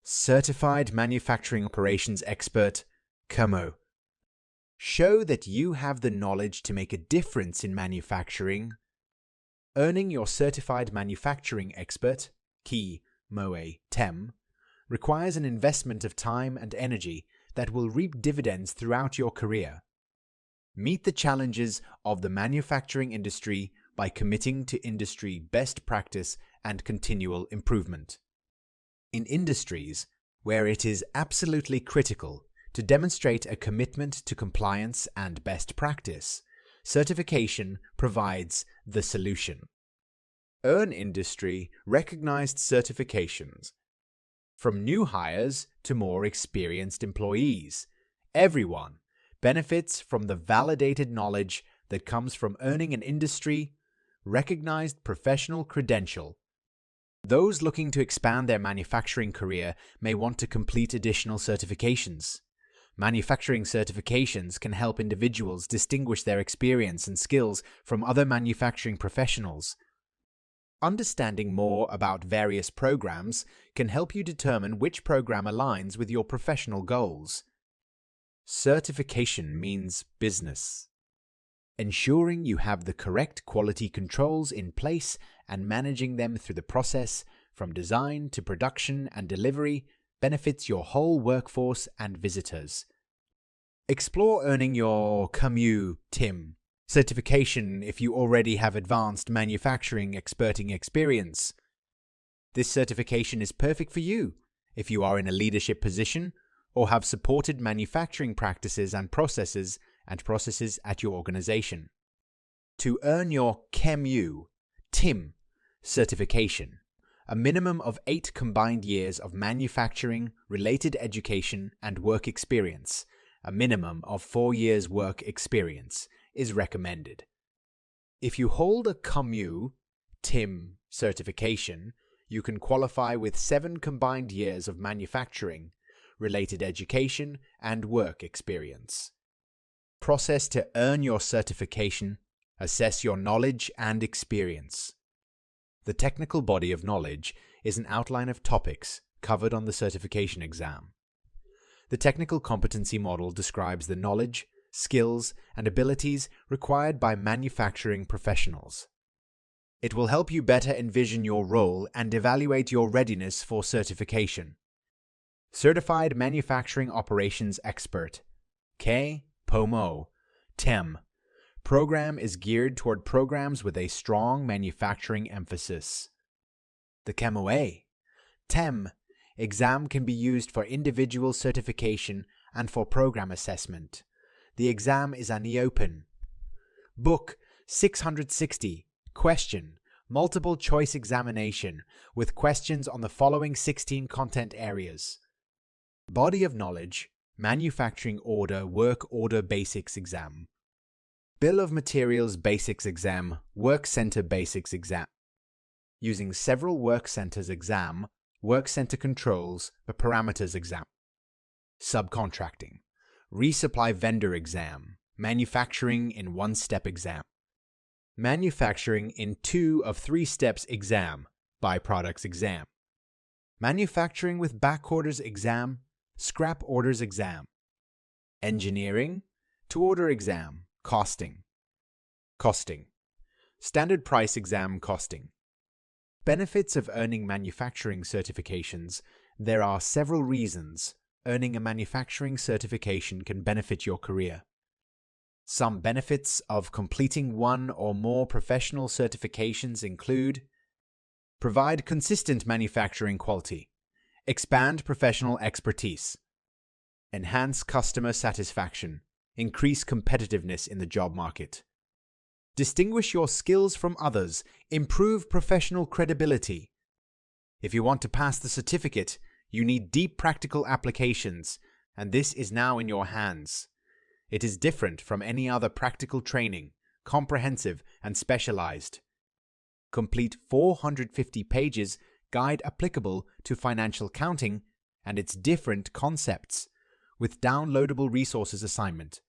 Certified Manufacturing Operations Expert, CMOE. Show that you have the knowledge to make a difference in manufacturing. Earning your Certified Manufacturing Expert, CMOE, TEM, requires an investment of time and energy that will reap dividends throughout your career. Meet the challenges of the manufacturing industry by committing to industry best practice and continual improvement. In industries where it is absolutely critical to demonstrate a commitment to compliance and best practice, certification provides the solution. Earn industry-recognized certifications. From new hires to more experienced employees, everyone benefits from the validated knowledge that comes from earning an industry-recognized professional credential. Those looking to expand their manufacturing career may want to complete additional certifications. Manufacturing certifications can help individuals distinguish their experience and skills from other manufacturing professionals. Understanding more about various programs can help you determine which program aligns with your professional goals. Certification means business. Ensuring you have the correct quality controls in place and managing them through the process from design to production and delivery benefits your whole workforce and visitors. Explore earning your CMOE TIM certification if you already have advanced manufacturing experting experience. This certification is perfect for you if you are in a leadership position or have supported manufacturing practices and processes at your organization. To earn your CMOE TIM certification, a minimum of 8 combined years of manufacturing-related education and work experience, a minimum of 4 years work experience, is recommended. If you hold a CMOE TIM certification, you can qualify with 7 combined years of manufacturing-related education and work experience. Process to earn your certification. Assess your knowledge and experience. The technical body of knowledge is an outline of topics covered on the certification exam. The technical competency model describes the knowledge, skills, and abilities required by manufacturing professionals. It will help you better envision your role and evaluate your readiness for certification. Certified Manufacturing Operations Expert, CMOE TEM. Program is geared toward programs with a strong manufacturing emphasis. The CMOE TEM exam can be used for individual certification and for program assessment. The exam is an open book 660 question multiple choice examination with questions on the following 16 content areas: body of knowledge, manufacturing order, work order basics exam, bill of materials basics exam, work center basics exam. Using several work centers exam, work center controls, the parameters exam. Subcontracting, resupply vendor exam, manufacturing in 1-step exam. Manufacturing in 2 of 3 steps exam, byproducts exam. Manufacturing with back orders exam, scrap orders exam. Engineering to order exam, costing. Standard price exam costing. Benefits of earning manufacturing certifications. There are several reasons earning a manufacturing certification can benefit your career. Some benefits of completing 1 or more professional certifications include: provide consistent manufacturing quality, expand professional expertise, enhance customer satisfaction, increase competitiveness in the job market, distinguish your skills from others, improve professional credibility. If you want to pass the certificate, you need deep practical applications, and this is now in your hands. It is different from any other practical training, comprehensive and specialized. Complete 450 pages guide applicable to financial accounting and its different concepts, with downloadable resources assignment.